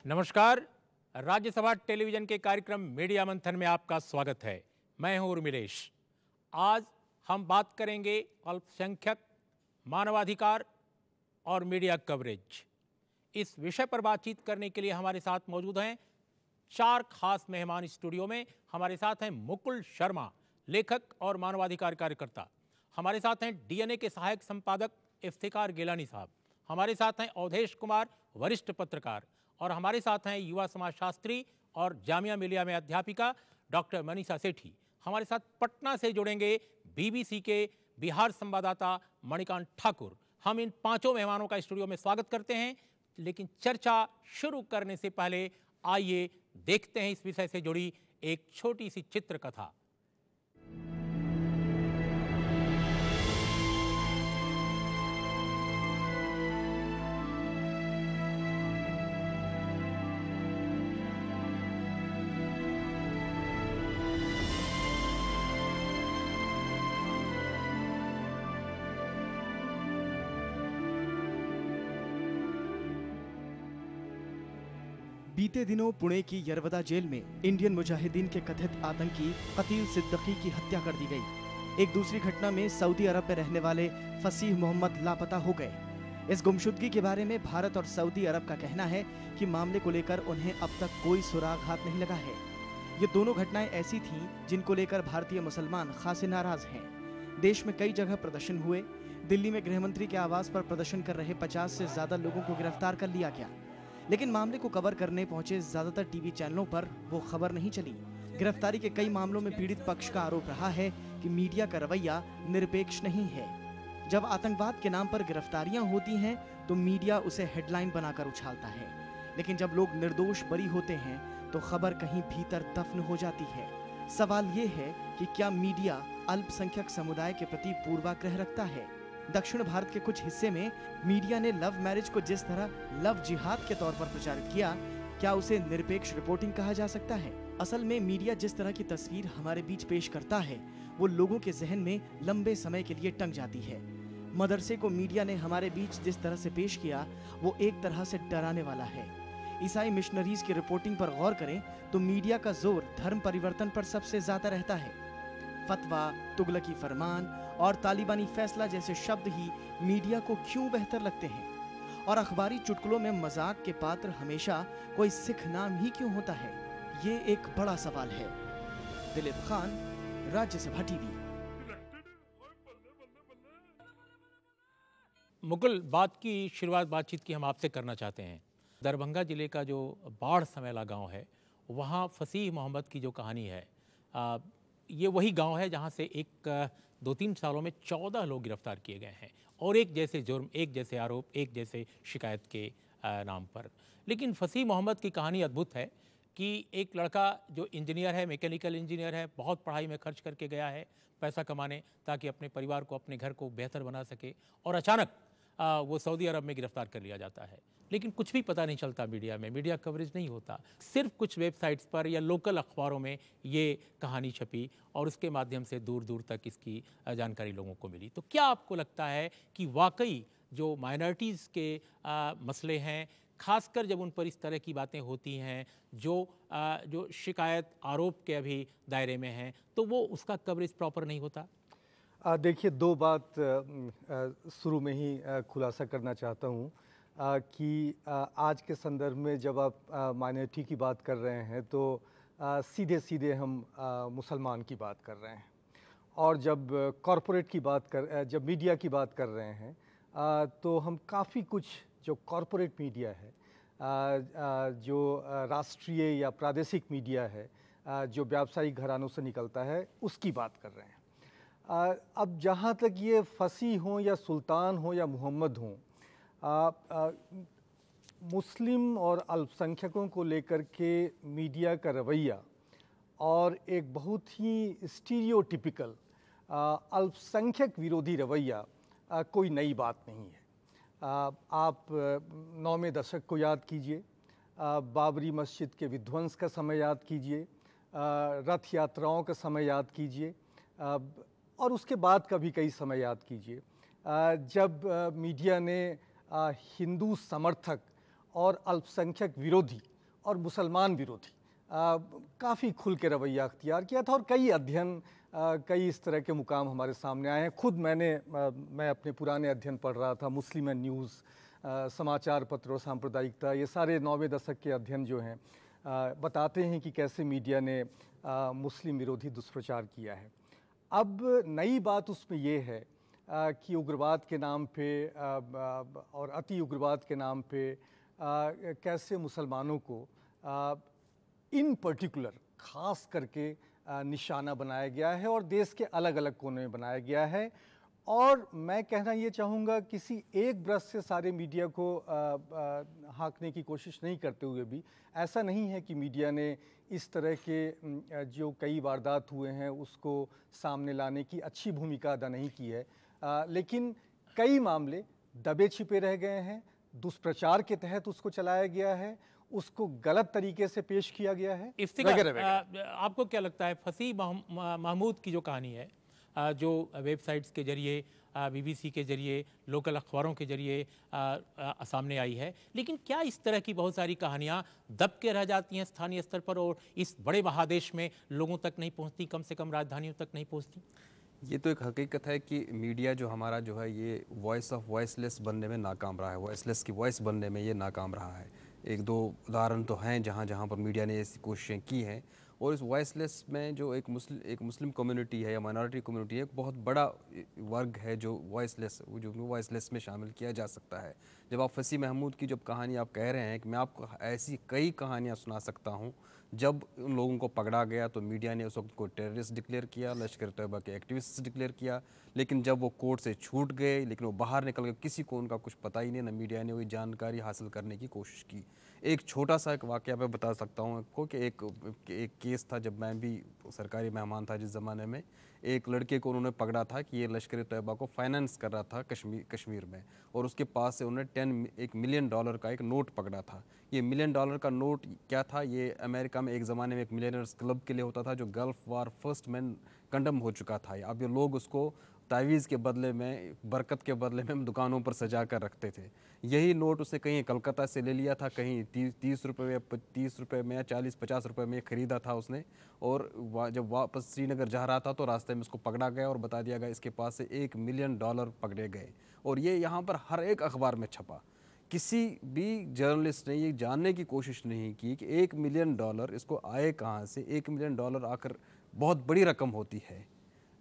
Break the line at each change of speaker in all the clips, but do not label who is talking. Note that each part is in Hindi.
नमस्कार। राज्यसभा टेलीविजन के कार्यक्रम मीडिया मंथन में आपका स्वागत है। मैं हूं उर्मिलेश। आज हम बात करेंगे अल्पसंख्यक, मानवाधिकार और मीडिया कवरेज। इस विषय पर बातचीत करने के लिए हमारे साथ मौजूद हैं चार खास मेहमान स्टूडियो में। हमारे साथ हैं मुकुल शर्मा, लेखक और मानवाधिकार कार्यकर्ता। हमारे साथ हैं डीएनए के सहायक संपादक इफ्तिकार गिलानी साहब। हमारे साथ हैं अवधेश कुमार, वरिष्ठ पत्रकार। और हमारे साथ हैं युवा समाजशास्त्री और जामिया मिलिया में अध्यापिका डॉक्टर मनीषा सेठी। हमारे साथ पटना से जुड़ेंगे बीबीसी के बिहार संवाददाता मणिकांत ठाकुर। हम इन पांचों मेहमानों का स्टूडियो में स्वागत करते हैं। लेकिन चर्चा शुरू करने से पहले आइए देखते हैं इस विषय से जुड़ी एक छोटी सी चित्रकथा।
बीते दिनों पुणे की यरवदा जेल में इंडियन मुजाहिदीन के कथित आतंकी कतील सिद्दीकी की हत्या कर दी गई। एक दूसरी घटना में सऊदी अरब में रहने वाले फसीह मोहम्मद लापता हो गए। इस गुमशुदगी के बारे में भारत और सऊदी अरब का कहना है कि मामले को लेकर उन्हें अब तक कोई सुराग हाथ नहीं लगा है। ये दोनों घटनाएं ऐसी थीं जिनको लेकर भारतीय मुसलमान खासे नाराज हैं। देश में कई जगह प्रदर्शन हुए। दिल्ली में गृहमंत्री के आवास पर प्रदर्शन कर रहे 50 से ज्यादा लोगों को गिरफ्तार कर लिया गया। लेकिन मामले को कवर करने पहुंचे ज्यादातर टीवी चैनलों पर वो खबर नहीं चली। गिरफ्तारी के कई मामलों में पीड़ित पक्ष का आरोप रहा है कि मीडिया का रवैया निरपेक्ष नहीं है। जब आतंकवाद के नाम पर गिरफ्तारियां होती हैं तो मीडिया उसे हेडलाइन बनाकर उछालता है, लेकिन जब लोग निर्दोष बरी होते हैं तो खबर कहीं भीतर दफन हो जाती है। सवाल ये है कि क्या मीडिया अल्पसंख्यक समुदाय के प्रति पूर्वाग्रह रखता है? दक्षिण भारत के कुछ हिस्से में मीडिया ने लव मैरिज को जिस तरह लव जिहाद के तौर पर प्रचारित किया, क्या उसे निरपेक्ष रिपोर्टिंग कहा जा सकता है? असल में मीडिया जिस तरह की तस्वीर हमारे बीच पेश करता है वो लोगों के जहन में लंबे समय के लिए टंग जाती है। मदरसे को मीडिया ने हमारे बीच जिस तरह से पेश किया वो एक तरह से डराने वाला है। ईसाई मिशनरीज की रिपोर्टिंग पर गौर करें तो मीडिया का जोर धर्म परिवर्तन पर सबसे ज्यादा रहता है। फतवा, तुगलकी फरमान और तालिबानी फैसला जैसे शब्द ही मीडिया को क्यों बेहतर लगते हैं? और अखबारी चुटकुलों में मजाक के पात्र हमेशा कोई सिख नाम ही क्यों होता है? ये एक बड़ा सवाल है। दिलीप खान, राज्यसभा टीवी।
मुकुल, बातचीत की हम आपसे करना चाहते हैं। दरभंगा जिले का जो बाढ़ समेला गांव है, वहाँ फसीह मोहम्मद की जो कहानी है, ये वही गांव है जहां से 2-3 सालों में 14 लोग गिरफ्तार किए गए हैं और एक जैसे जुर्म, एक जैसे आरोप, एक जैसे शिकायत के नाम पर। लेकिन फसीह मोहम्मद की कहानी अद्भुत है कि एक लड़का जो इंजीनियर है, मैकेनिकल इंजीनियर है, बहुत पढ़ाई में खर्च करके गया है पैसा कमाने ताकि अपने परिवार को, अपने घर को बेहतर बना सके, और अचानक वो सऊदी अरब में गिरफ्तार कर लिया जाता है। लेकिन कुछ भी पता नहीं चलता मीडिया में, मीडिया कवरेज नहीं होता। सिर्फ कुछ वेबसाइट्स पर या लोकल अखबारों में ये कहानी छपी और उसके माध्यम से दूर दूर तक इसकी जानकारी लोगों को मिली। तो क्या आपको लगता है कि वाकई जो माइनॉरिटीज़ के मसले हैं, खासकर जब उन पर इस तरह की बातें होती हैं जो शिकायत आरोप के अभी दायरे में हैं, तो वो उसका कवरेज प्रॉपर नहीं होता?
देखिए, दो बात शुरू में ही खुलासा करना चाहता हूँ कि आज के संदर्भ में जब आप माइनॉरिटी की बात कर रहे हैं तो सीधे सीधे हम मुसलमान की बात कर रहे हैं, और जब जब मीडिया की बात कर रहे हैं तो हम काफ़ी कुछ जो कॉरपोरेट मीडिया है, जो राष्ट्रीय या प्रादेशिक मीडिया है, जो व्यावसायिक घरानों से निकलता है, उसकी बात कर रहे हैं। अब जहाँ तक ये फसीह हों या सुल्तान हों या मोहम्मद हों, मुस्लिम और अल्पसंख्यकों को लेकर के मीडिया का रवैया और एक बहुत ही स्टीरियोटिपिकल अल्पसंख्यक विरोधी रवैया कोई नई बात नहीं है। आप 9वें दशक को याद कीजिए, बाबरी मस्जिद के विध्वंस का समय याद कीजिए, रथ यात्राओं का समय याद कीजिए, और उसके बाद का भी कई समय याद कीजिए जब मीडिया ने हिंदू समर्थक और अल्पसंख्यक विरोधी और मुसलमान विरोधी काफ़ी खुल के रवैया अख्तियार किया था और कई अध्ययन कई इस तरह के मुकाम हमारे सामने आए हैं। खुद मैं अपने पुराने अध्ययन पढ़ रहा था, मुस्लिम एंड न्यूज़, समाचार पत्र और सांप्रदायिकता, ये सारे 9वें दशक के अध्ययन जो हैं बताते हैं कि कैसे मीडिया ने मुस्लिम विरोधी दुष्प्रचार किया है। अब नई बात उसमें ये है कि उग्रवाद के नाम पे और अति उग्रवाद के नाम पे कैसे मुसलमानों को इन पर्टिकुलर खास करके निशाना बनाया गया है और देश के अलग अलग कोने में बनाया गया है। और मैं कहना ये चाहूँगा, किसी एक ब्रश से सारे मीडिया को हाँकने की कोशिश नहीं करते हुए भी ऐसा नहीं है कि मीडिया ने इस तरह के जो कई वारदात हुए हैं उसको सामने लाने की अच्छी भूमिका अदा नहीं की है, लेकिन कई मामले दबे छिपे रह गए हैं, दुष्प्रचार के तहत उसको चलाया गया है, उसको गलत तरीके से पेश किया गया है।
आपको क्या लगता है, फसीह महमूद की जो कहानी है, जो वेबसाइट्स के जरिए, BBC के जरिए, लोकल अखबारों के जरिए सामने आई है, लेकिन क्या इस तरह की बहुत सारी कहानियाँ दब के रह जाती हैं स्थानीय स्तर पर और इस बड़े महादेश में लोगों तक नहीं पहुँचती, कम से कम राजधानियों तक नहीं पहुँचती?
ये तो एक हकीकत है कि मीडिया जो हमारा जो है ये वॉइस ऑफ वॉइसलेस बनने में नाकाम रहा है, वॉइसलेस की वॉइस बनने में ये नाकाम रहा है। एक दो उदाहरण तो हैं जहाँ पर मीडिया ने ऐसी कोशिशें की हैं, और इस वॉइसलेस में जो एक मुस्लिम कम्युनिटी है या माइनॉरिटी कम्युनिटी है, एक बहुत बड़ा वर्ग है जो वॉइसलेस में शामिल किया जा सकता है। जब आप फसीह महमूद की जब कहानी आप कह रहे हैं कि मैं आपको ऐसी कई कहानियाँ सुना सकता हूँ, जब उन लोगों को पकड़ा गया तो मीडिया ने उस वक्त को टेररिस्ट डिक्लेयर किया, लश्कर तैयबा के एक्टिविस्ट डिक्लेयर किया, लेकिन जब वो कोर्ट से छूट गए, लेकिन वो बाहर निकल गए, किसी को उनका कुछ पता ही नहीं, न मीडिया ने वही जानकारी हासिल करने की कोशिश की। एक छोटा सा एक वाक़या मैं बता सकता हूँ आपको कि एक केस था, जब मैं भी सरकारी मेहमान था जिस ज़माने में, एक लड़के को उन्होंने पकड़ा था कि ये लश्कर तैयबा को फाइनेंस कर रहा था कश्मीर में, और उसके पास से उन्होंने $1 मिलियन का एक नोट पकड़ा था। ये $1 मिलियन का नोट क्या था, ये अमेरिका में एक ज़माने में एक मिलियनर्स क्लब के लिए होता था, जो गल्फ़ वार फर्स्ट में कंडम हो चुका था। अब ये लोग उसको तावीज़ के बदले में, बरकत के बदले में दुकानों पर सजा कर रखते थे। यही नोट उसने कहीं कलकत्ता से ले लिया था, कहीं 30 रुपये में या 40-50 रुपये में ख़रीदा था उसने, और जब वापस श्रीनगर जा रहा था तो रास्ते में उसको पकड़ा गया और बता दिया गया इसके पास से $1 मिलियन पकड़े गए। और ये यहाँ पर हर एक अखबार में छपा। किसी भी जर्नलिस्ट ने ये जानने की कोशिश नहीं की कि $1 मिलियन इसको आए कहाँ से। $1 मिलियन आकर बहुत बड़ी रकम होती है।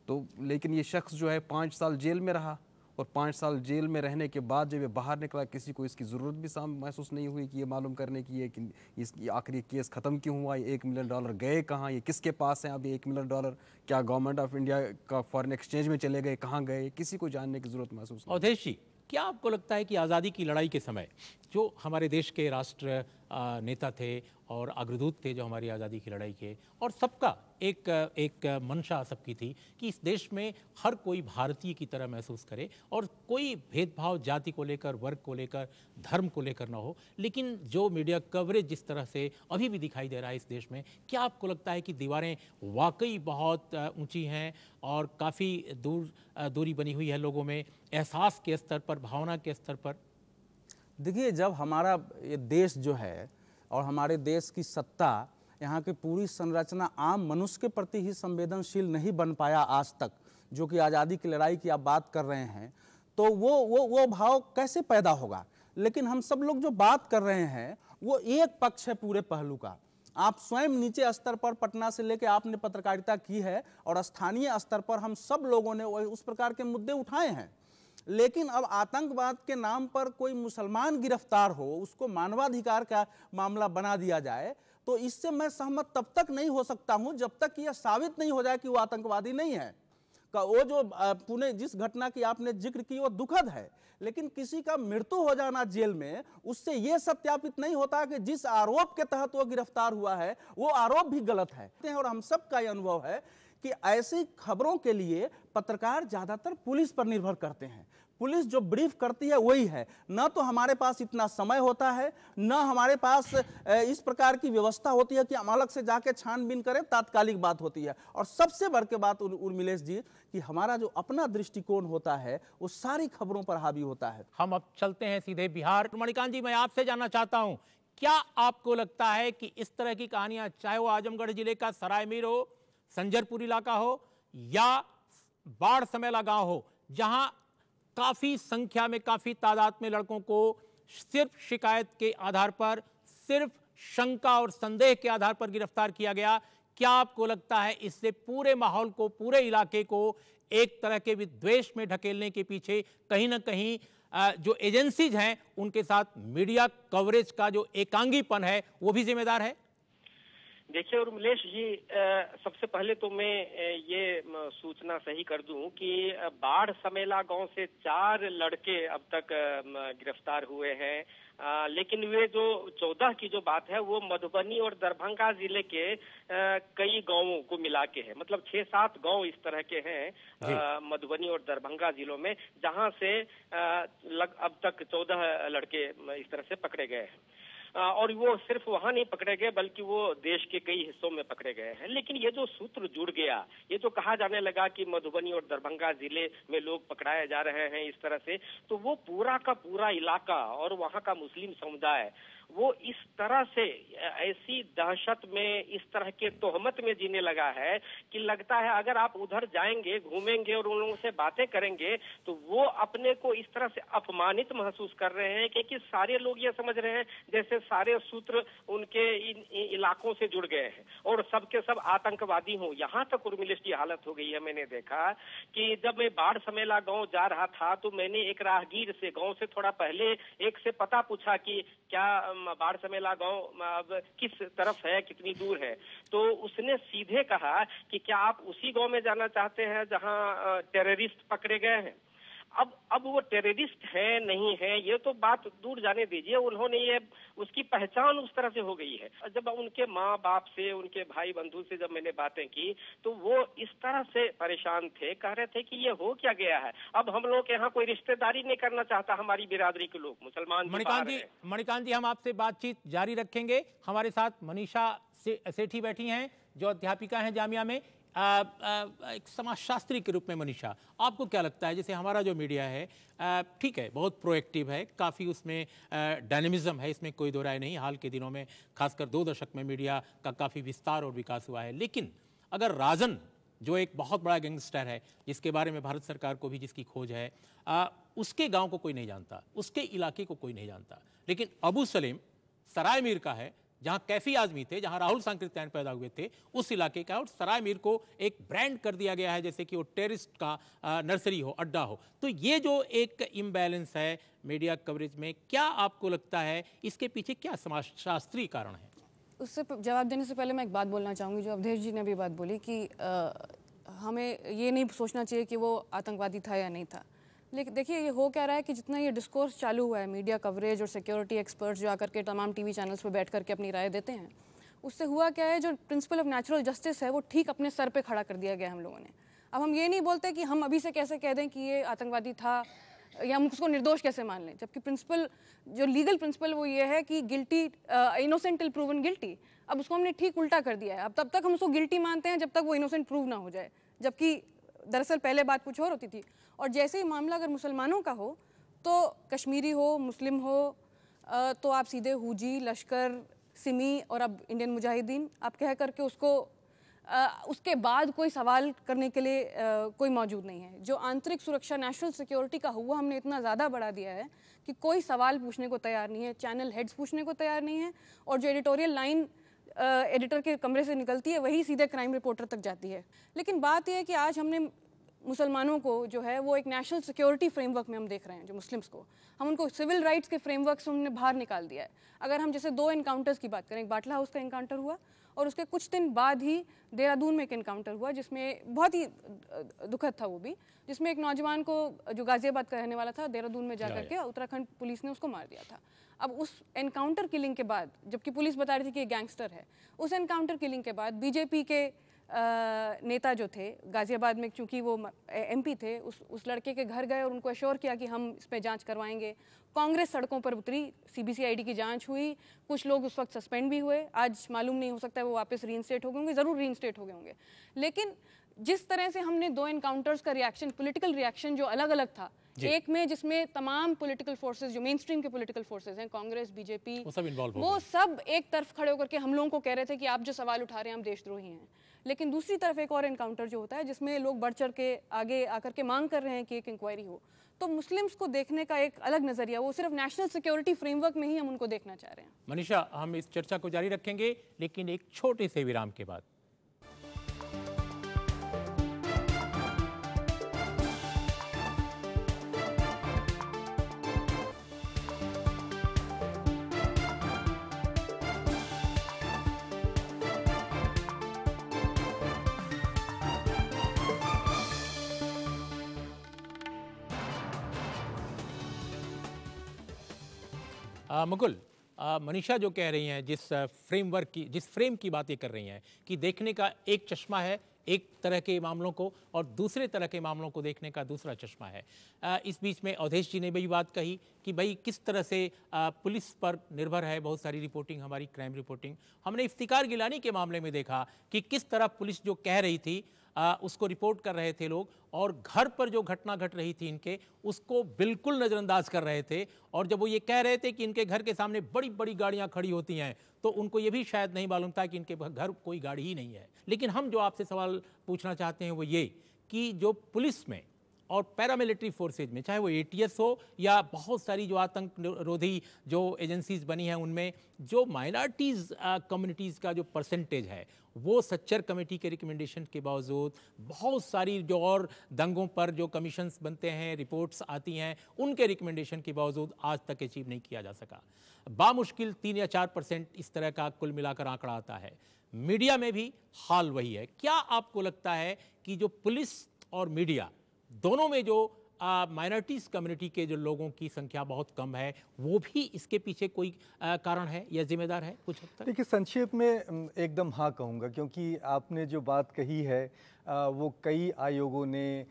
तो लेकिन ये शख्स जो है 5 साल जेल में रहा, और 5 साल जेल में रहने के बाद जब ये बाहर निकला, किसी को इसकी ज़रूरत भी महसूस नहीं हुई कि ये मालूम करने की है कि इसकी आखिरी केस ख़त्म क्यों हुआ, ये $1 मिलियन गए कहाँ, ये किसके पास हैं अब ये $1 मिलियन, क्या गवर्नमेंट ऑफ इंडिया का फॉरेन एक्सचेंज में चले गए, कहाँ गए, किसी को जानने की ज़रूरत महसूस नहीं।
अवधेश जी, क्या आपको लगता है कि आज़ादी की लड़ाई के समय जो हमारे देश के राष्ट्र नेता थे और अग्रदूत थे जो हमारी आज़ादी की लड़ाई के, और सबका एक मंशा सबकी थी कि इस देश में हर कोई भारतीय की तरह महसूस करे और कोई भेदभाव जाति को लेकर, वर्ग को लेकर, धर्म को लेकर ना हो, लेकिन जो मीडिया कवरेज जिस तरह से अभी भी दिखाई दे रहा है इस देश में, क्या आपको लगता है कि दीवारें वाकई बहुत ऊंची हैं और काफ़ी दूरी बनी हुई है लोगों में, एहसास के स्तर पर, भावना के स्तर पर?
देखिए, जब हमारा ये देश जो है और हमारे देश की सत्ता, यहाँ की पूरी संरचना आम मनुष्य के प्रति ही संवेदनशील नहीं बन पाया आज तक, जो कि आज़ादी की लड़ाई की आप बात कर रहे हैं, तो वो भाव कैसे पैदा होगा? लेकिन हम सब लोग जो बात कर रहे हैं वो एक पक्ष है पूरे पहलू का। आप स्वयं नीचे स्तर पर पटना से लेकर आपने पत्रकारिता की है और स्थानीय स्तर पर हम सब लोगों ने उस प्रकार के मुद्दे उठाए हैं, लेकिन अब आतंकवाद के नाम पर कोई मुसलमान गिरफ्तार हो, उसको मानवाधिकार का मामला बना दिया जाए, तो इससे मैं सहमत तब तक नहीं हो सकता हूं जब तक यह साबित नहीं हो जाए कि वो आतंकवादी नहीं है। वो जो पुणे जिस घटना की आपने जिक्र की वो दुखद है, लेकिन किसी का मृत्यु हो जाना जेल में, उससे यह सत्यापित नहीं होता कि जिस आरोप के तहत वो गिरफ्तार हुआ है वो आरोप भी गलत है। और हम सबका यह अनुभव है कि ऐसी खबरों के लिए पत्रकार ज्यादातर पुलिस पर निर्भर करते हैं। पुलिस जो ब्रीफ करती है वही है। न तो हमारे पास इतना समय होता है, न हमारे पास इस प्रकार की व्यवस्था होती है कि हम अलग से जाके छानबीन करें, तात्कालिक बात होती है। और सबसे बढ़ के बात उर्मिलेश जी कि हमारा जो अपना दृष्टिकोण होता है वो सारी खबरों पर हावी होता है।
हम अब चलते हैं सीधे बिहार। मणिकांत जी, मैं आपसे जानना चाहता हूं, क्या आपको लगता है कि इस तरह की कहानियां, चाहे वो आजमगढ़ जिले का सराय मीर हो, संजरपुर इलाका हो या बाढ़ समेला गांव हो, जहां काफी संख्या में, काफी तादाद में लड़कों को सिर्फ शिकायत के आधार पर, सिर्फ शंका और संदेह के आधार पर गिरफ्तार किया गया, क्या आपको लगता है इससे पूरे माहौल को, पूरे इलाके को एक तरह के विद्वेष में ढकेलने के पीछे कहीं ना कहीं जो एजेंसीज हैं उनके साथ मीडिया कवरेज का जो एकांगीपन है वो भी जिम्मेदार है?
देखिए उर्मिलेश जी, सबसे पहले तो मैं ये सूचना सही कर दूं कि बाढ़ समेला गांव से 4 लड़के अब तक गिरफ्तार हुए हैं, लेकिन वे जो 14 की जो बात है वो मधुबनी और दरभंगा जिले के कई गांवों को मिला के है। मतलब 6-7 गांव इस तरह के हैं मधुबनी और दरभंगा जिलों में, जहां से अब तक 14 लड़के इस तरह से पकड़े गए हैं। और वो सिर्फ वहां नहीं पकड़े गए बल्कि वो देश के कई हिस्सों में पकड़े गए हैं। लेकिन ये जो सूत्र जुड़ गया, ये जो कहा जाने लगा कि मधुबनी और दरभंगा जिले में लोग पकड़ाए जा रहे हैं इस तरह से, तो वो पूरा का पूरा इलाका और वहां का मुस्लिम समुदाय वो इस तरह से ऐसी दहशत में, इस तरह के तोहमत में जीने लगा है कि लगता है अगर आप उधर जाएंगे, घूमेंगे और उन लोगों से बातें करेंगे तो वो अपने को इस तरह से अपमानित महसूस कर रहे हैं कि सारे लोग ये समझ रहे हैं जैसे सारे सूत्र उनके इन इलाकों से जुड़ गए हैं और सबके सब आतंकवादी हों। यहाँ तक उर्मिलेश की हालत हो गई है। मैंने देखा कि जब मैं बाढ़ समेला गाँव जा रहा था तो मैंने एक राहगीर से, गाँव से थोड़ा पहले एक से पता पूछा कि क्या बाढ़ समेला गांव अब किस तरफ है, कितनी दूर है, तो उसने सीधे कहा कि क्या आप उसी गांव में जाना चाहते हैं जहां टेररिस्ट पकड़े गए हैं। अब वो टेररिस्ट है नहीं है ये तो बात दूर जाने दीजिए, उन्होंने ये उसकी पहचान उस तरह से हो गई है। जब उनके माँ बाप से, उनके भाई बंधु से जब मैंने बातें की तो वो इस तरह से परेशान थे, कह रहे थे कि ये हो क्या गया है। अब हम लोग यहाँ कोई रिश्तेदारी नहीं करना चाहता, हमारी बिरादरी के लोग मुसलमान।
मणिकांत जी, हम आपसे बातचीत जारी रखेंगे। हमारे साथ मनीषा सेठी बैठी हैं जो अध्यापिका हैं जामिया में। एक समाजशास्त्री के रूप में मनीषा, आपको क्या लगता है, जैसे हमारा जो मीडिया है ठीक है, बहुत प्रोएक्टिव है, काफ़ी उसमें डायनेमिज्म है, इसमें कोई दो राय नहीं। हाल के दिनों में खासकर 2 दशक में मीडिया का काफ़ी विस्तार और विकास हुआ है। लेकिन अगर राजन जो एक बहुत बड़ा गैंगस्टर है जिसके बारे में भारत सरकार को भी जिसकी खोज है, उसके गाँव को कोई नहीं जानता, उसके इलाके को कोई नहीं जानता, लेकिन अबू सलीम सराय मीर का है जहां कैफी आजमी थे, जहां राहुल सांकृत्यायन पैदा हुए थे, उस इलाके का, और सराय मीर को एक ब्रांड कर दिया गया है जैसे कि वो टेररिस्ट का नर्सरी हो, अड्डा हो। तो ये जो एक इम्बैलेंस है मीडिया कवरेज में, क्या आपको लगता है इसके पीछे क्या समाजशास्त्री कारण है? उससे
जवाब देने से पहले मैं एक बात बोलना चाहूँगी, जो अवधेश जी ने भी बात बोली कि हमें ये नहीं सोचना चाहिए कि वो आतंकवादी था या नहीं था। लेकिन देखिए ये हो क्या रहा है कि जितना ये डिस्कोर्स चालू हुआ है, मीडिया कवरेज और सिक्योरिटी एक्सपर्ट्स जो आकर के तमाम टीवी चैनल्स पे बैठ करके अपनी राय देते हैं, उससे हुआ क्या है, जो प्रिंसिपल ऑफ नेचुरल जस्टिस है वो ठीक अपने सर पे खड़ा कर दिया गया हम लोगों ने। अब हम ये नहीं बोलते कि हम अभी से कैसे कह दें कि ये आतंकवादी था या हम उसको निर्दोष कैसे मान लें, जबकि प्रिंसिपल, जो लीगल प्रिंसिपल वो ये है कि guilty innocent till proven guilty. अब उसको हमने ठीक उल्टा कर दिया है। अब तब तक हम उसको गिल्टी मानते हैं जब तक वो इनोसेंट प्रूव ना हो जाए, जबकि दरअसल पहले बात कुछ और होती थी। और जैसे ही मामला अगर मुसलमानों का हो, तो कश्मीरी हो, मुस्लिम हो, तो आप सीधे हुजी, लश्कर, सिमी और अब इंडियन मुजाहिदीन आप कह करके उसको उसके बाद कोई सवाल करने के लिए कोई मौजूद नहीं है। जो आंतरिक सुरक्षा, नेशनल सिक्योरिटी का हुआ हमने इतना ज़्यादा बढ़ा दिया है कि कोई सवाल पूछने को तैयार नहीं है, चैनल हेड्स पूछने को तैयार नहीं है, और जो एडिटोरियल लाइन एडिटर के कमरे से निकलती है वही सीधे क्राइम रिपोर्टर तक जाती है। लेकिन बात यह है कि आज हमने मुसलमानों को जो है वो एक नेशनल सिक्योरिटी फ्रेमवर्क में हम देख रहे हैं, जो मुस्लिम्स को हम उनको सिविल राइट्स के फ्रेमवर्क से हमने बाहर निकाल दिया है। अगर हम जैसे 2 एनकाउंटर्स की बात करें, एक बाटला हाउस का एनकाउंटर हुआ और उसके कुछ दिन बाद ही देहरादून में एक एनकाउंटर हुआ जिसमें बहुत ही दुखद था वो भी, जिसमें एक नौजवान को जो गाजियाबाद का रहने वाला था, देहरादून में जाकर के उत्तराखंड पुलिस ने उसको मार दिया था। अब उस एनकाउंटर किलिंग के बाद, जबकि पुलिस बता रही थी कि ये गैंगस्टर है, उस एनकाउंटर किलिंग के बाद बीजेपी के नेता जो थे गाजियाबाद में, चूंकि वो एमपी थे, उस लड़के के घर गए और उनको एश्योर किया कि हम इस पर जांच करवाएंगे। कांग्रेस सड़कों पर उतरी, सीबीसीआईडी की जांच हुई, कुछ लोग उस वक्त सस्पेंड भी हुए, आज मालूम नहीं, हो सकता है वो वापस रीइंस्टेट हो गए होंगे, ज़रूर रीइंस्टेट हो गए होंगे। लेकिन जिस तरह से हमने 2 एनकाउंटर्स का रिएक्शन, पॉलिटिकल रिएक्शन जो अलग अलग था, एक में जिसमें तमाम पॉलिटिकल फोर्सेस जो मेन स्ट्रीम के पॉलिटिकल फोर्सेस हैं, कांग्रेस, बीजेपी, वो सब एक तरफ खड़े होकर के हम लोगों को कह रहे थे कि आप जो सवाल उठा रहे हैं हम देशद्रोही हैं। लेकिन दूसरी तरफ एक और एनकाउंटर जो होता है जिसमें लोग बढ़ चढ़ के आगे आकर के मांग कर रहे हैं कि एक इंक्वायरी हो, तो मुस्लिम्स को देखने का एक अलग नजरिया, वो सिर्फ नेशनल सिक्योरिटी फ्रेमवर्क में ही हम उनको देखना चाह रहे हैं।
मनीषा, हम इस चर्चा को जारी रखेंगे लेकिन एक छोटे से विराम के बाद। मुकुल, मनीषा जो कह रही हैं, जिस फ्रेम की बातें कर रही हैं कि देखने का एक चश्मा है एक तरह के मामलों को और दूसरे तरह के मामलों को देखने का दूसरा चश्मा है। इस बीच में अवधेश जी ने भी बात कही कि भाई किस तरह से पुलिस पर निर्भर है बहुत सारी रिपोर्टिंग, हमारी क्राइम रिपोर्टिंग। हमने इफ्तिकार गिलानी के मामले में देखा कि किस तरह पुलिस जो कह रही थी उसको रिपोर्ट कर रहे थे लोग, और घर पर जो घटना घट रही थी इनके उसको बिल्कुल नज़रअंदाज कर रहे थे। और जब वो ये कह रहे थे कि इनके घर के सामने बड़ी बड़ी गाड़ियां खड़ी होती हैं, तो उनको ये भी शायद नहीं मालूम था कि इनके घर कोई गाड़ी ही नहीं है। लेकिन हम जो आपसे सवाल पूछना चाहते हैं वो ये कि जो पुलिस में और पैरामिलिट्री फोर्सेज में, चाहे वो ATS हो या बहुत सारी जो आतंक रोधी जो एजेंसीज बनी हैं, उनमें जो माइनॉरिटीज़ कम्युनिटीज़ का जो परसेंटेज है वो सच्चर कमेटी के रिकमेंडेशन के बावजूद, बहुत सारी जो और दंगों पर जो कमीशंस बनते हैं, रिपोर्ट्स आती हैं, उनके रिकमेंडेशन के बावजूद आज तक अचीव नहीं किया जा सका। बामुश्किल 3 या 4% इस तरह का कुल मिलाकर आंकड़ा आता है। मीडिया में भी हाल वही है। क्या आपको लगता है कि जो पुलिस और मीडिया दोनों में जो माइनॉरिटीज़ कम्युनिटी के जो लोगों की संख्या बहुत कम है, वो भी इसके पीछे कोई कारण है या जिम्मेदार है कुछ हद तक?
देखिए, संक्षेप में एकदम हाँ कहूँगा, क्योंकि आपने जो बात कही है वो कई आयोगों ने,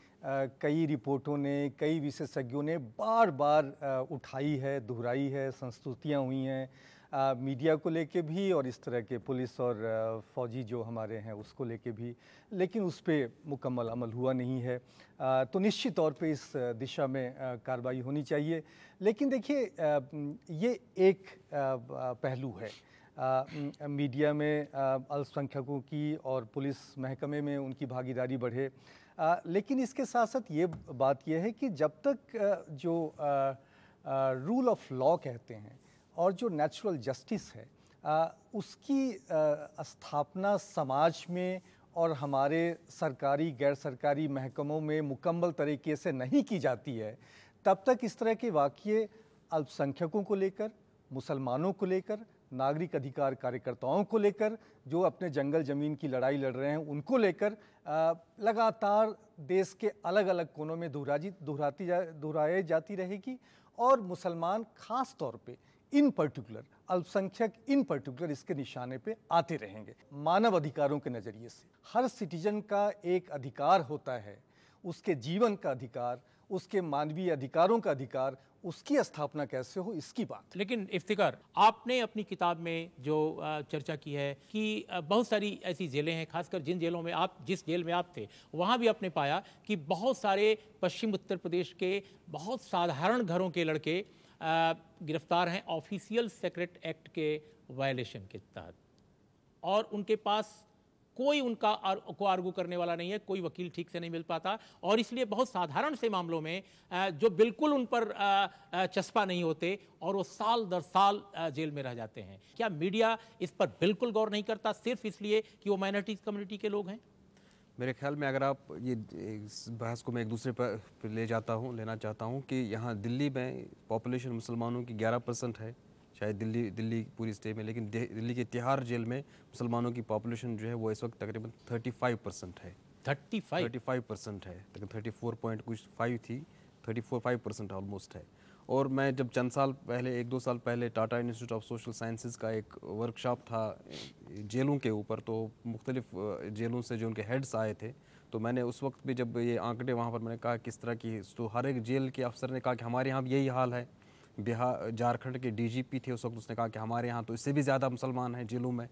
कई रिपोर्टों ने, कई विशेषज्ञों ने बार बार उठाई है, दोहराई है, संस्तुतियाँ हुई हैं मीडिया को लेके भी और इस तरह के पुलिस और फौजी जो हमारे हैं उसको लेके भी, लेकिन उस पर मुकम्मल अमल हुआ नहीं है। तो निश्चित तौर पे इस दिशा में कार्रवाई होनी चाहिए। लेकिन देखिए, ये एक पहलू है मीडिया में अल्पसंख्यकों की और पुलिस महकमे में उनकी भागीदारी बढ़े, लेकिन इसके साथ साथ ये बात यह है कि जब तक जो रूल ऑफ लॉ कहते हैं और जो नेचुरल जस्टिस है उसकी स्थापना समाज में और हमारे सरकारी गैर सरकारी महकमों में मुकम्मल तरीके से नहीं की जाती है, तब तक इस तरह के वाक़ये अल्पसंख्यकों को लेकर, मुसलमानों को लेकर, नागरिक अधिकार कार्यकर्ताओं को लेकर, जो अपने जंगल ज़मीन की लड़ाई लड़ रहे हैं उनको लेकर लगातार देश के अलग अलग कोनों में दोहराई जाती रहेगी। और मुसलमान ख़ास तौर पे इन पर्टिकुलर, अल्पसंख्यक इन पर्टिकुलर इसके निशाने पे आते रहेंगे। मानव अधिकारों के नज़रिए से हर सिटीजन का एक अधिकार होता है, उसके जीवन का अधिकार, उसके मानवीय अधिकारों का अधिकार, उसकी स्थापना कैसे हो इसकी बात।
लेकिन इफ्तिकार, आपने अपनी किताब में जो चर्चा की है कि बहुत सारी ऐसी जेलें हैं, खासकर जिन जेलों में आप, जिस जेल में आप थे वहाँ भी आपने पाया कि बहुत सारे पश्चिम उत्तर प्रदेश के बहुत साधारण घरों के लड़के गिरफ्तार हैं ऑफिशियल सेक्रेट एक्ट के वायलेशन के तहत, और उनके पास कोई उनका को आर्गू करने वाला नहीं है, कोई वकील ठीक से नहीं मिल पाता, और इसलिए बहुत साधारण से मामलों में जो बिल्कुल उन पर चस्पा नहीं होते और वो साल दर साल जेल में रह जाते हैं। क्या मीडिया इस पर बिल्कुल गौर नहीं करता सिर्फ इसलिए कि वो माइनॉरिटीज कम्युनिटी के लोग हैं?
मेरे ख्याल में अगर आप ये इस बहस को मैं एक दूसरे पर लेना चाहता हूँ कि यहाँ दिल्ली में पॉपुलेशन मुसलमानों की 11% है, शायद दिल्ली पूरी स्टेट में, लेकिन दिल्ली के तिहाड़ जेल में मुसलमानों की पॉपुलेशन जो है वो इस वक्त तकरीबन 35% है। 35% है, लेकिन 34.5 थी, 34.5% ऑलमोस्ट है। और मैं जब चंद साल पहले, 1-2 साल पहले Tata institute of social sciences का एक वर्कशॉप था जेलों के ऊपर, तो मुख्तलिफ जेलों से जो उनके हेड्स आए थे, तो मैंने उस वक्त भी जब ये आंकड़े वहाँ पर मैंने कहा किस तरह की, तो हर एक जेल के अफसर ने कहा कि हमारे यहाँ भी यही हाल है। झारखंड के DGP थे उस वक्त, उसने कहा कि हमारे यहाँ तो इससे भी ज़्यादा मुसलमान हैं जेलों में।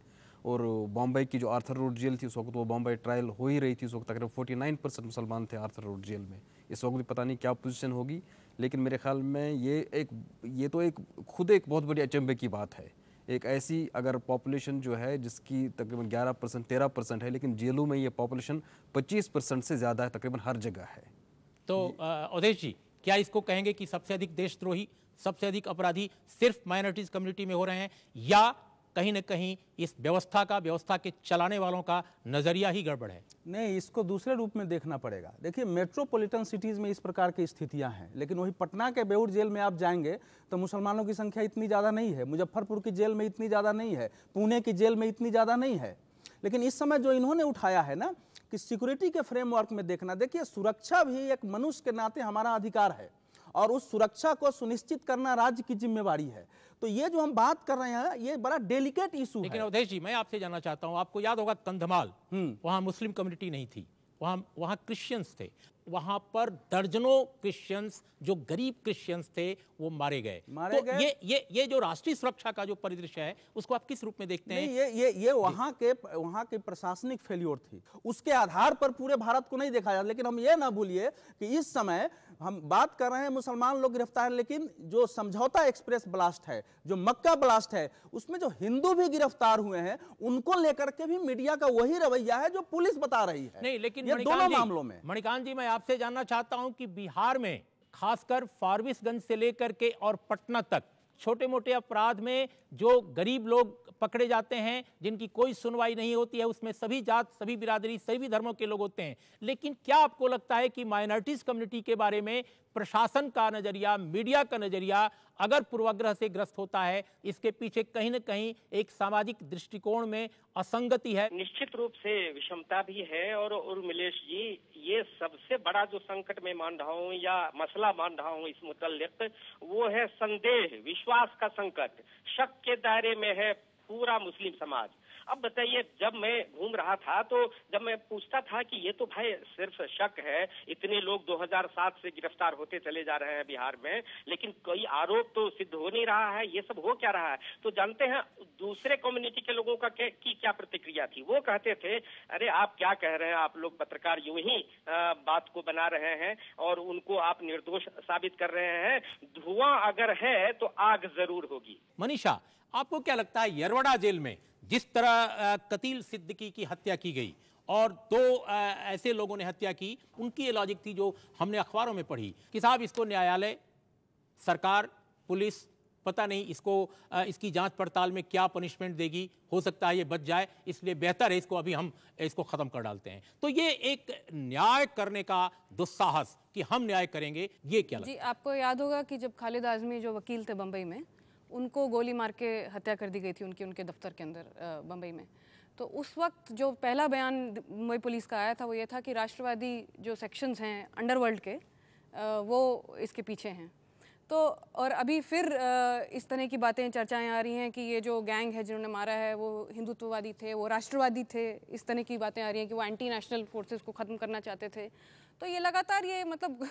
और बॉम्बे की जो आर्थर रोड जेल थी उस वक्त वो बॉम्बे ट्रायल हो ही रही थी, उस वक्त तकरीबन 49% मुसलमान थे आर्थर रोड जेल में। इस वक्त भी पता नहीं क्या पोजीशन होगी, लेकिन मेरे ख्याल में ये तो एक खुद एक बहुत बड़ी अचंभे की बात है। एक ऐसी अगर पॉपुलेशन जो है जिसकी तकरीबन 11% 13% है, लेकिन जेलों में ये पॉपुलेशन 25% से ज़्यादा है तकरीबन हर जगह है।
तो अवधेश जी, क्या इसको कहेंगे कि सबसे अधिक देशद्रोही, सबसे अधिक अपराधी सिर्फ माइनॉरिटीज कम्युनिटी में हो रहे हैं, या कहीं न कहीं इस व्यवस्था के चलाने वालों का नजरिया ही गड़बड़ है?
नहीं, इसको दूसरे रूप में देखना पड़ेगा। देखिए, मेट्रोपॉलिटन सिटीज़ में इस प्रकार की स्थितियां हैं, लेकिन वही पटना के बेऊर जेल में आप जाएंगे तो मुसलमानों की संख्या इतनी ज़्यादा नहीं है, मुजफ्फरपुर की जेल में इतनी ज़्यादा नहीं है, पुणे की जेल में इतनी ज़्यादा नहीं है। लेकिन इस समय जो इन्होंने उठाया है ना कि सिक्योरिटी के फ्रेमवर्क में देखना, देखिए सुरक्षा भी एक मनुष्य के नाते हमारा अधिकार है और उस सुरक्षा को सुनिश्चित करना राज्य की जिम्मेवारी है। तो ये जो हम बात कर रहे हैं ये बड़ा डेलिकेट इशू है।
लेकिन अवधेश जी, मैं आपसे जानना चाहता हूं, आपको याद होगा कंधमाल, वहां मुस्लिम कम्युनिटी नहीं थी, वहां क्रिश्चियंस थे, वहां पर दर्जनों क्रिश्चियंस जो गरीब क्रिश्चियंस थे वो मारे गए। ये जो राष्ट्रीय सुरक्षा का जो परिदृश्य है उसको आप किस रूप में देखते हैं?
ये वहां के प्रशासनिक फेल्योर थी, उसके आधार पर पूरे भारत को नहीं देखा जाता। लेकिन हम ये ना भूलिए कि इस समय हम बात कर रहे हैं मुसलमान लोग गिरफ्तार, लेकिन जो समझौता एक्सप्रेस ब्लास्ट है, जो मक्का ब्लास्ट है, उसमें जो हिंदू भी गिरफ्तार हुए हैं उनको लेकर के भी मीडिया का वही रवैया है जो पुलिस बता रही है।
नहीं, लेकिन
ये दोनों मामलों में
मणिकांत जी, मैं आपसे जानना चाहता हूं कि बिहार में खासकर फारबिसगंज से लेकर के और पटना तक छोटे मोटे अपराध में जो गरीब लोग पकड़े जाते हैं, जिनकी कोई सुनवाई नहीं होती है, उसमें सभी जात, सभी बिरादरी, सभी धर्मों के लोग होते हैं। लेकिन क्या आपको लगता है कि माइनॉरिटीज कम्युनिटी के बारे में प्रशासन का नजरिया, मीडिया का नजरिया अगर पूर्वाग्रह से ग्रस्त होता है, इसके पीछे कहीं न कहीं एक सामाजिक दृष्टिकोण में असंगति है?
निश्चित रूप से विषमता भी है। और उर्मिलेश जी, ये सबसे बड़ा जो संकट में मान रहा हूँ या मसला मान रहा हूँ इस मुतल्लिक, वो है संदेह, विश्वास का संकट। शक के दायरे में है पूरा मुस्लिम समाज। अब बताइए, जब मैं घूम रहा था तो जब मैं पूछता था कि ये तो भाई सिर्फ शक है, इतने लोग 2007 से गिरफ्तार होते चले जा रहे हैं बिहार में, लेकिन कोई आरोप तो सिद्ध हो नहीं रहा है, ये सब हो क्या रहा है? तो जानते हैं दूसरे कम्युनिटी के लोगों का की क्या प्रतिक्रिया थी? वो कहते थे, अरे आप क्या कह रहे हैं, आप लोग पत्रकार यूं ही बात को बना रहे हैं और उनको आप निर्दोष साबित कर रहे हैं। धुआं अगर है तो आग जरूर होगी।
मनीषा, आपको क्या लगता है, यरवड़ा जेल में जिस तरह कतील सिद्दीकी की हत्या की गई और दो ऐसे लोगों ने हत्या की, उनकी ये लॉजिक थी जो हमने अखबारों में पढ़ी कि साहब इसको न्यायालय, सरकार, पुलिस पता नहीं इसकी जांच पड़ताल में क्या पनिशमेंट देगी, हो सकता है ये बच जाए, इसलिए बेहतर है इसको अभी हम इसको खत्म कर डालते हैं। तो ये एक न्याय करने का दुस्साहस कि हम न्याय करेंगे, ये क्या लगता है?
जी, आपको याद होगा कि जब खालिद आजमी जो वकील थे बम्बई में, उनको गोली मार के हत्या कर दी गई थी उनके दफ्तर के अंदर बम्बई में। तो उस वक्त जो पहला बयान मुंबई पुलिस का आया था वो ये था कि राष्ट्रवादी जो सेक्शंस हैं अंडरवर्ल्ड के, वो इसके पीछे हैं। तो और अभी फिर इस तरह की बातें, चर्चाएं आ रही हैं कि ये जो गैंग है जिन्होंने मारा है वो हिंदुत्ववादी थे, वो राष्ट्रवादी थे। इस तरह की बातें आ रही हैं कि वो एंटी नेशनल फोर्सेस को ख़त्म करना चाहते थे। तो ये लगातार ये मतलब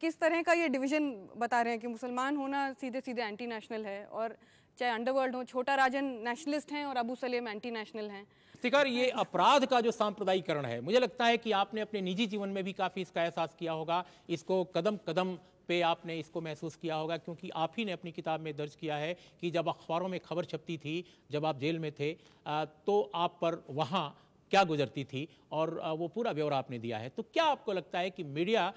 किस तरह का ये डिवीज़न बता रहे हैं कि मुसलमान होना सीधे सीधे एंटी नेशनल है, और चाहे अंडरवर्ल्ड हो, छोटा राजन नेशनलिस्ट हैं और अबू सलेम एंटी नेशनल हैं।
इफ्तिकार, ये अपराध का जो सांप्रदायिकरण है, मुझे लगता है कि आपने अपने निजी जीवन में भी काफ़ी इसका एहसास किया होगा, इसको कदम कदम पे आपने इसको महसूस किया होगा, क्योंकि आप ही ने अपनी किताब में दर्ज किया है कि जब अखबारों में खबर छपती थी, जब आप जेल में थे, तो आप पर वहाँ क्या गुजरती थी और वो पूरा ब्यौरा आपने दिया है। तो क्या आपको लगता है कि मीडिया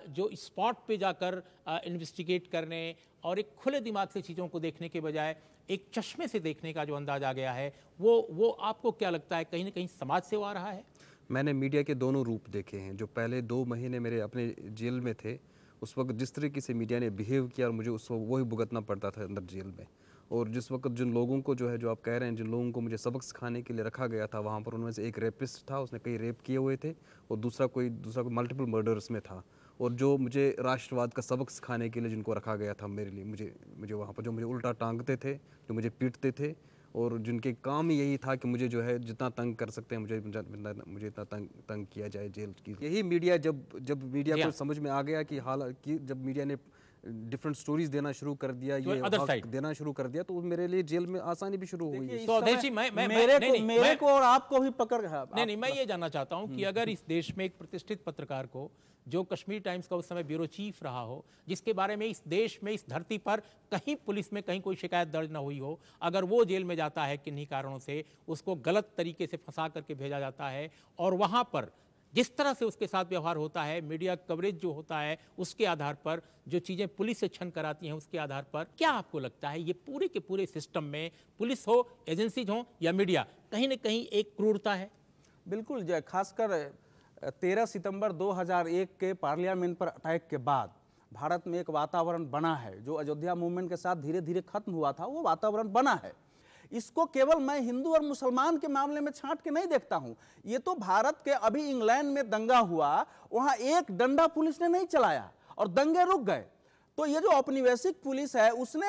जो स्पॉट पे जाकर इन्वेस्टिगेट करने और एक खुले दिमाग से चीज़ों को देखने के बजाय एक चश्मे से देखने का जो अंदाज आ गया है, वो आपको क्या लगता है कहीं ना कहीं समाज से आ रहा है?
मैंने मीडिया के दोनों रूप देखे हैं। जो पहले 2 महीने मेरे अपने जेल में थे, उस वक्त जिस तरीके से मीडिया ने बिहेव किया और मुझे उस वक्त वही भुगतना पड़ता था अंदर जेल में। और जिस वक्त जिन लोगों को जो है, जो आप कह रहे हैं, जिन लोगों को मुझे सबक सिखाने के लिए रखा गया था वहाँ पर, उनमें से एक रेपिस्ट था, उसने कई रेप किए हुए थे, और दूसरा कोई मल्टीपल मर्डर्स में था। और जो मुझे राष्ट्रवाद का सबक सिखाने के लिए जिनको रखा गया था मेरे लिए, मुझे वहाँ पर जो मुझे उल्टा टांगते थे, जो मुझे पीटते थे, और जिनके काम ही यही था कि मुझे जो है जितना तंग कर सकते हैं मुझे इतना तंग किया जाए जेल की। यही मीडिया जब मीडिया को समझ में आ गया कि जब मीडिया ने डिफरेंट स्टोरीज देना शुरू कर दिया,
तो
ये
other
हक
side।
देना शुरू कर दिया, तो मेरे लिए जेल में आसानी भी शुरू हुई।
इस
तो अवधेश
समय
जी,
मेरे को और आपको भी पकड़
नहीं, मैं ये जानना चाहता हूं कि अगर इस देश में एक प्रतिष्ठित पत्रकार को, जो कश्मीर टाइम्स का उस समय ब्यूरो चीफ रहा हो, जिसके बारे में इस देश में, इस धरती पर कहीं पुलिस में कहीं कोई शिकायत दर्ज ना हुई हो, अगर वो जेल में जाता है किन्हीं कारणों से, उसको गलत तरीके से फंसा करके भेजा जाता है, और वहां पर जिस तरह से उसके साथ व्यवहार होता है, मीडिया कवरेज जो होता है उसके आधार पर, जो चीज़ें पुलिस से छन कराती हैं उसके आधार पर, क्या आपको लगता है ये पूरे के पूरे सिस्टम में, पुलिस हो, एजेंसीज हो या मीडिया, कहीं ना कहीं एक क्रूरता है?
बिल्कुल जय, खासकर 13 सितंबर 2001 के पार्लियामेंट पर अटैक के बाद भारत में एक वातावरण बना है, जो अयोध्या मूवमेंट के साथ धीरे धीरे खत्म हुआ था, वो वातावरण बना है। इसको केवल मैं हिंदू और मुसलमान के मामले में छांट के नहीं देखता हूं, ये तो भारत के, अभी इंग्लैंड में दंगा हुआ, वहां एक डंडा पुलिस ने नहीं चलाया और दंगे रुक गए। तो ये जो औपनिवेशिक पुलिस है, उसने,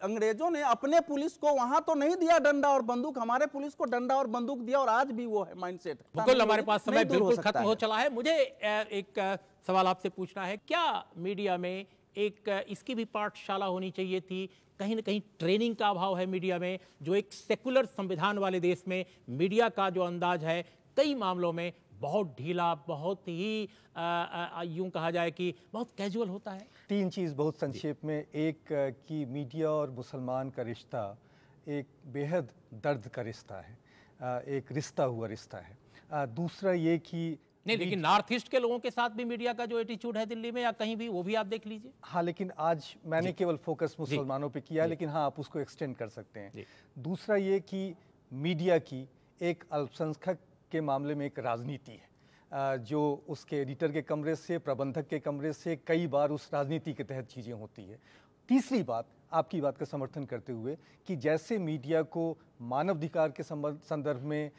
अंग्रेजों ने अपने पुलिस को वहां तो नहीं दिया डंडा और बंदूक, हमारे पुलिस को डंडा और बंदूक दिया, और आज भी वो है माइंडसेट।
बिल्कुल, हमारे पास समय बिल्कुल खत्म हो चला है। मुझे एक सवाल आपसे पूछना है, क्या मीडिया में एक इसकी भी पाठशाला होनी चाहिए थी? कहीं ना कहीं ट्रेनिंग का अभाव है मीडिया में, जो एक सेकुलर संविधान वाले देश में मीडिया का जो अंदाज है कई मामलों में बहुत ढीला, बहुत ही यूं कहा जाए कि बहुत कैजुअल होता है।
तीन चीज़ बहुत संक्षेप में। एक कि मीडिया और मुसलमान का रिश्ता एक बेहद दर्द का रिश्ता है, एक रिश्ता हुआ रिश्ता है। दूसरा ये कि
नहीं, लेकिन नॉर्थ ईस्ट के लोगों के साथ भी मीडिया का जो एटीट्यूड है दिल्ली में या कहीं भी, वो भी आप देख लीजिए।
हाँ, लेकिन आज मैंने केवल फोकस मुसलमानों पे किया, लेकिन हाँ, आप उसको एक्सटेंड कर सकते हैं। दूसरा ये कि मीडिया की एक अल्पसंख्यक के मामले में एक राजनीति है, जो उसके एडिटर के कमरे से, प्रबंधक के कमरे से कई बार उस राजनीति के तहत चीज़ें होती है। तीसरी बात, आपकी बात का समर्थन करते हुए, कि जैसे मीडिया को मानवाधिकार के संदर्भ में,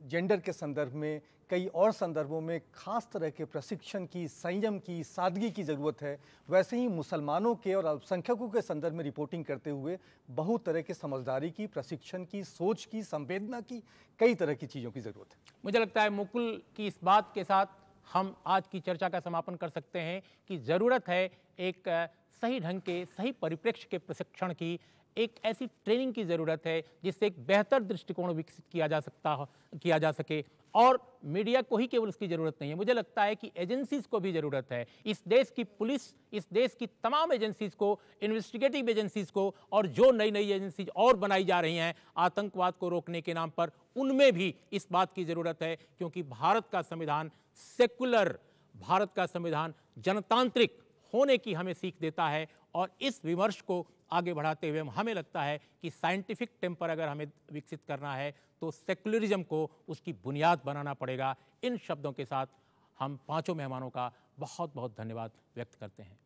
जेंडर के संदर्भ में, कई और संदर्भों में खास तरह के प्रशिक्षण की, संयम की, सादगी की ज़रूरत है, वैसे ही मुसलमानों के और अल्पसंख्यकों के संदर्भ में रिपोर्टिंग करते हुए बहुत तरह के समझदारी की, प्रशिक्षण की, सोच की, संवेदना की, कई तरह की चीज़ों की ज़रूरत है।
मुझे लगता है मुकुल की इस बात के साथ हम आज की चर्चा का समापन कर सकते हैं कि ज़रूरत है एक सही ढंग के, सही परिप्रेक्ष्य के प्रशिक्षण की, एक ऐसी ट्रेनिंग की ज़रूरत है जिससे एक बेहतर दृष्टिकोण विकसित किया जा सके। और मीडिया को ही केवल उसकी ज़रूरत नहीं है, मुझे लगता है कि एजेंसीज़ को भी ज़रूरत है। इस देश की पुलिस, इस देश की तमाम एजेंसीज़ को, इन्वेस्टिगेटिव एजेंसीज़ को, और जो नई नई एजेंसीज और बनाई जा रही हैं आतंकवाद को रोकने के नाम पर, उनमें भी इस बात की ज़रूरत है, क्योंकि भारत का संविधान सेकुलर, भारत का संविधान जनतांत्रिक होने की हमें सीख देता है। और इस विमर्श को आगे बढ़ाते हुए हमें लगता है कि साइंटिफिक टेम्पर अगर हमें विकसित करना है तो सेकुलरिज्म को उसकी बुनियाद बनाना पड़ेगा। इन शब्दों के साथ हम पांचों मेहमानों का बहुत बहुत धन्यवाद व्यक्त करते हैं।